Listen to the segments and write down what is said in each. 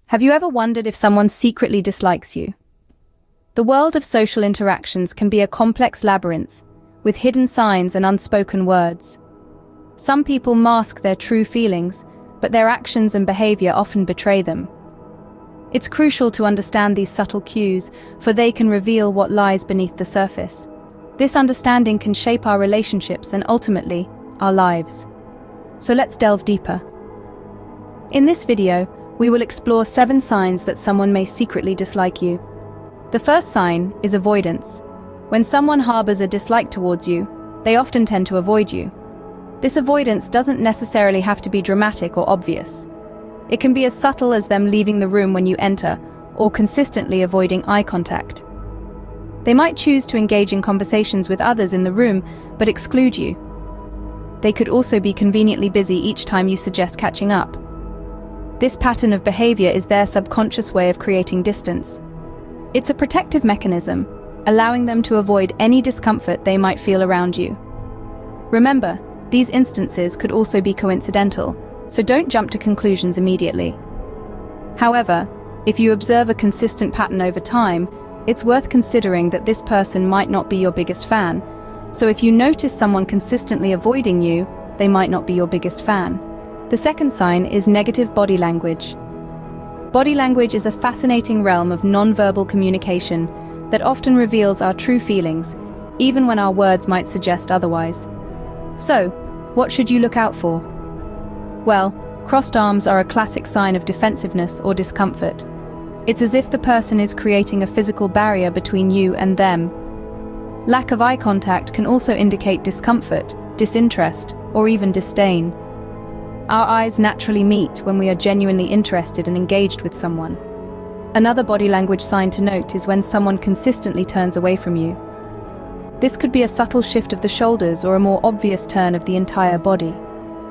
Have you ever wondered if someone secretly dislikes you? The world of social interactions can be a complex labyrinth, with hidden signs and unspoken words. Some people mask their true feelings, but their actions and behavior often betray them. It's crucial to understand these subtle cues, for they can reveal what lies beneath the surface. This understanding can shape our relationships and ultimately, our lives. So let's delve deeper. In this video, we will explore 7 signs that someone may secretly dislike you. The first sign is avoidance. When someone harbors a dislike towards you, they often tend to avoid you. This avoidance doesn't necessarily have to be dramatic or obvious. It can be as subtle as them leaving the room when you enter, or consistently avoiding eye contact. They might choose to engage in conversations with others in the room, but exclude you. They could also be conveniently busy each time you suggest catching up. This pattern of behavior is their subconscious way of creating distance. It's a protective mechanism, allowing them to avoid any discomfort they might feel around you. Remember, these instances could also be coincidental, so don't jump to conclusions immediately. However, if you observe a consistent pattern over time, it's worth considering that this person might not be your biggest fan. So if you notice someone consistently avoiding you, they might not be your biggest fan. The second sign is negative body language. Body language is a fascinating realm of non-verbal communication that often reveals our true feelings, even when our words might suggest otherwise. So, what should you look out for? Well, crossed arms are a classic sign of defensiveness or discomfort. It's as if the person is creating a physical barrier between you and them. Lack of eye contact can also indicate discomfort, disinterest, or even disdain. Our eyes naturally meet when we are genuinely interested and engaged with someone. Another body language sign to note is when someone consistently turns away from you. This could be a subtle shift of the shoulders or a more obvious turn of the entire body.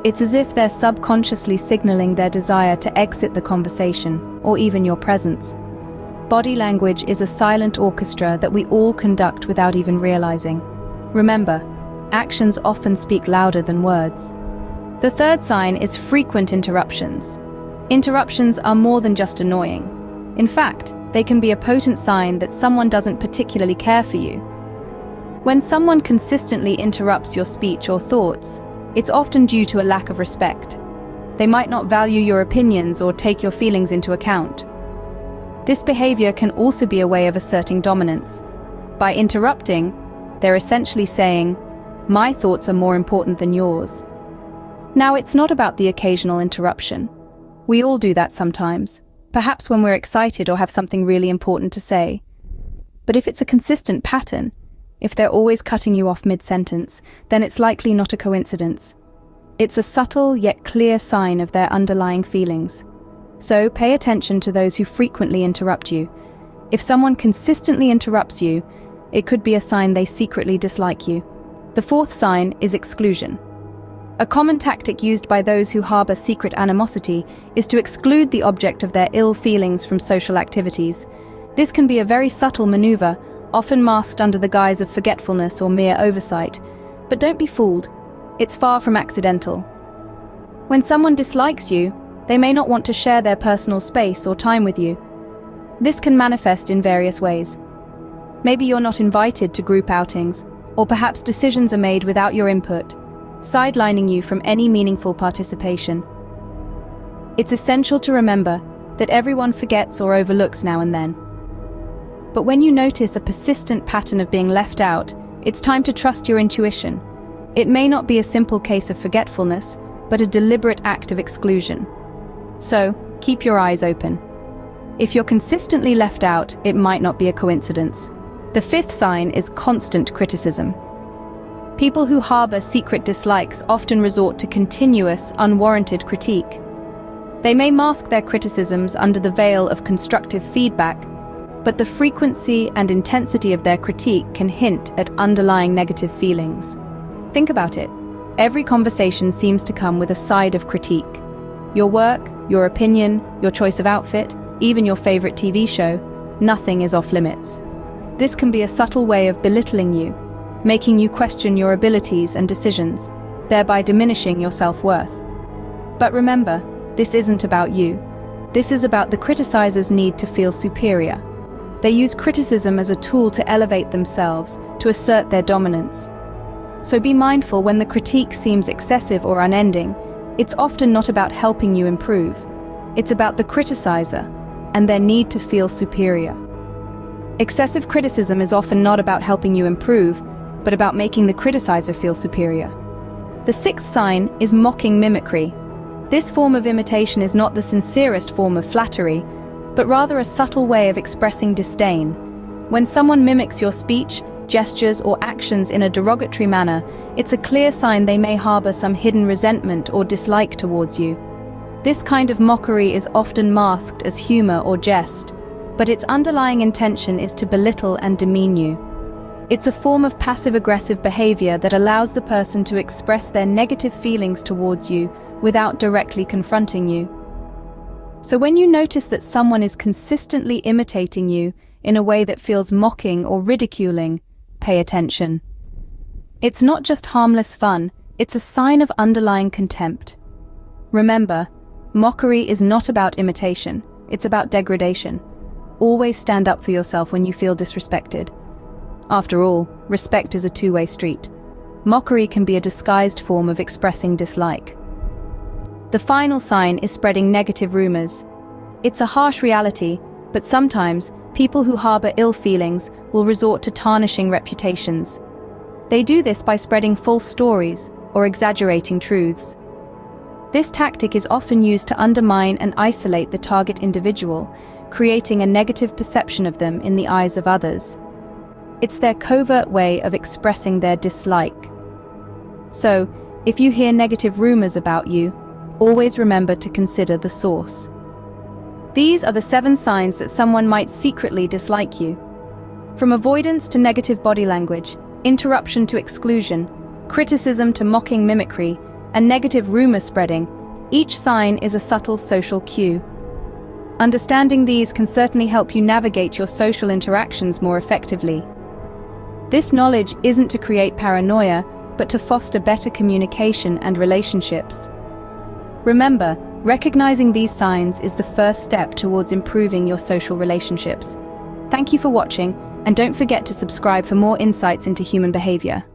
It's as if they're subconsciously signaling their desire to exit the conversation, or even your presence. Body language is a silent orchestra that we all conduct without even realizing. Remember, actions often speak louder than words. The third sign is frequent interruptions. Interruptions are more than just annoying. In fact, they can be a potent sign that someone doesn't particularly care for you. When someone consistently interrupts your speech or thoughts, it's often due to a lack of respect. They might not value your opinions or take your feelings into account. This behavior can also be a way of asserting dominance. By interrupting, they're essentially saying, "My thoughts are more important than yours." Now, it's not about the occasional interruption. We all do that sometimes, perhaps when we're excited or have something really important to say. But if it's a consistent pattern, if they're always cutting you off mid-sentence, then it's likely not a coincidence. It's a subtle yet clear sign of their underlying feelings. So pay attention to those who frequently interrupt you. If someone consistently interrupts you, it could be a sign they secretly dislike you. The fourth sign is exclusion. A common tactic used by those who harbor secret animosity is to exclude the object of their ill feelings from social activities. This can be a very subtle maneuver, often masked under the guise of forgetfulness or mere oversight. But don't be fooled. It's far from accidental. When someone dislikes you, they may not want to share their personal space or time with you. This can manifest in various ways. Maybe you're not invited to group outings, or perhaps decisions are made without your input, sidelining you from any meaningful participation. It's essential to remember that everyone forgets or overlooks now and then. But when you notice a persistent pattern of being left out, it's time to trust your intuition. It may not be a simple case of forgetfulness, but a deliberate act of exclusion. So, keep your eyes open. If you're consistently left out, it might not be a coincidence. The fifth sign is constant criticism. People who harbor secret dislikes often resort to continuous, unwarranted critique. They may mask their criticisms under the veil of constructive feedback, but the frequency and intensity of their critique can hint at underlying negative feelings. Think about it. Every conversation seems to come with a side of critique. Your work, your opinion, your choice of outfit, even your favorite TV show, nothing is off limits. This can be a subtle way of belittling you, making you question your abilities and decisions, thereby diminishing your self-worth. But remember, this isn't about you. This is about the criticizer's need to feel superior. They use criticism as a tool to elevate themselves, to assert their dominance. So be mindful when the critique seems excessive or unending. It's often not about helping you improve. It's about the criticizer and their need to feel superior. Excessive criticism is often not about helping you improve, but about making the criticizer feel superior. The sixth sign is mocking mimicry. This form of imitation is not the sincerest form of flattery, but rather a subtle way of expressing disdain. When someone mimics your speech, gestures, or actions in a derogatory manner, it's a clear sign they may harbor some hidden resentment or dislike towards you. This kind of mockery is often masked as humor or jest, but its underlying intention is to belittle and demean you. It's a form of passive-aggressive behavior that allows the person to express their negative feelings towards you without directly confronting you. So when you notice that someone is consistently imitating you in a way that feels mocking or ridiculing, pay attention. It's not just harmless fun, it's a sign of underlying contempt. Remember, mockery is not about imitation, it's about degradation. Always stand up for yourself when you feel disrespected. After all, respect is a two-way street. Mockery can be a disguised form of expressing dislike. The final sign is spreading negative rumors. It's a harsh reality, but sometimes people who harbor ill feelings will resort to tarnishing reputations. They do this by spreading false stories or exaggerating truths. This tactic is often used to undermine and isolate the target individual, creating a negative perception of them in the eyes of others. It's their covert way of expressing their dislike. So, if you hear negative rumors about you, always remember to consider the source. These are the 7 signs that someone might secretly dislike you. From avoidance to negative body language, interruption to exclusion, criticism to mocking mimicry, and negative rumor spreading, each sign is a subtle social cue. Understanding these can certainly help you navigate your social interactions more effectively. This knowledge isn't to create paranoia, but to foster better communication and relationships. Remember, recognizing these signs is the first step towards improving your social relationships. Thank you for watching, and don't forget to subscribe for more insights into human behavior.